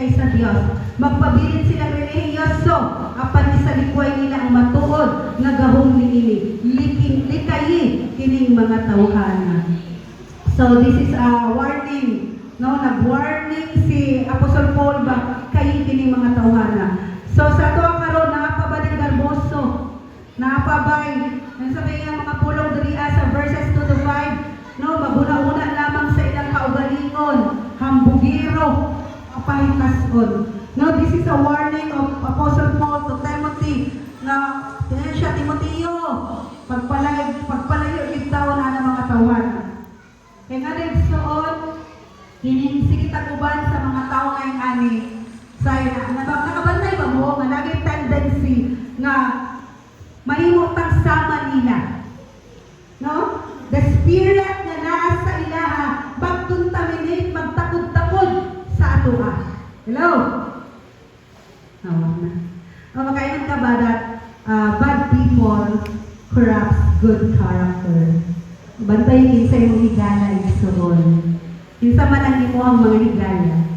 kay sa Dios. Magpabilin sila relihiyoso apan sa likway nila ang matuod nga gahom niini. Likayi kining mga tawhana. So this is a warning. No, nag-warning si Apostle Paul ba kay kining mga tawhana. So sa tuwa karon nakapabalik garboso. Nakapabay. Ang sabi nga mga pulong diri sa verses 2 to 5, no, maguna-una lamang sa ilang kaugalingon, hambugiro, apahitason. No, this is a warning of Apostle Paul to Timothy na siya, Timoteo, pagpalayo itaw na ng mga tawhana. Kaya nga rin soon, sige taguban sa mga tao ngayong ani. Nakabantay ba mo nga naging tendency nga mahimo tagsama nila. No? The spirit na naa sa ilaha mag-contaminate, magtakod-takod sa atoa. Hello? No. Makainan ka ba that bad people corrupts good character? Bantay kinsa yung higala igsoon. Kinsa man ang imo ang mga higala.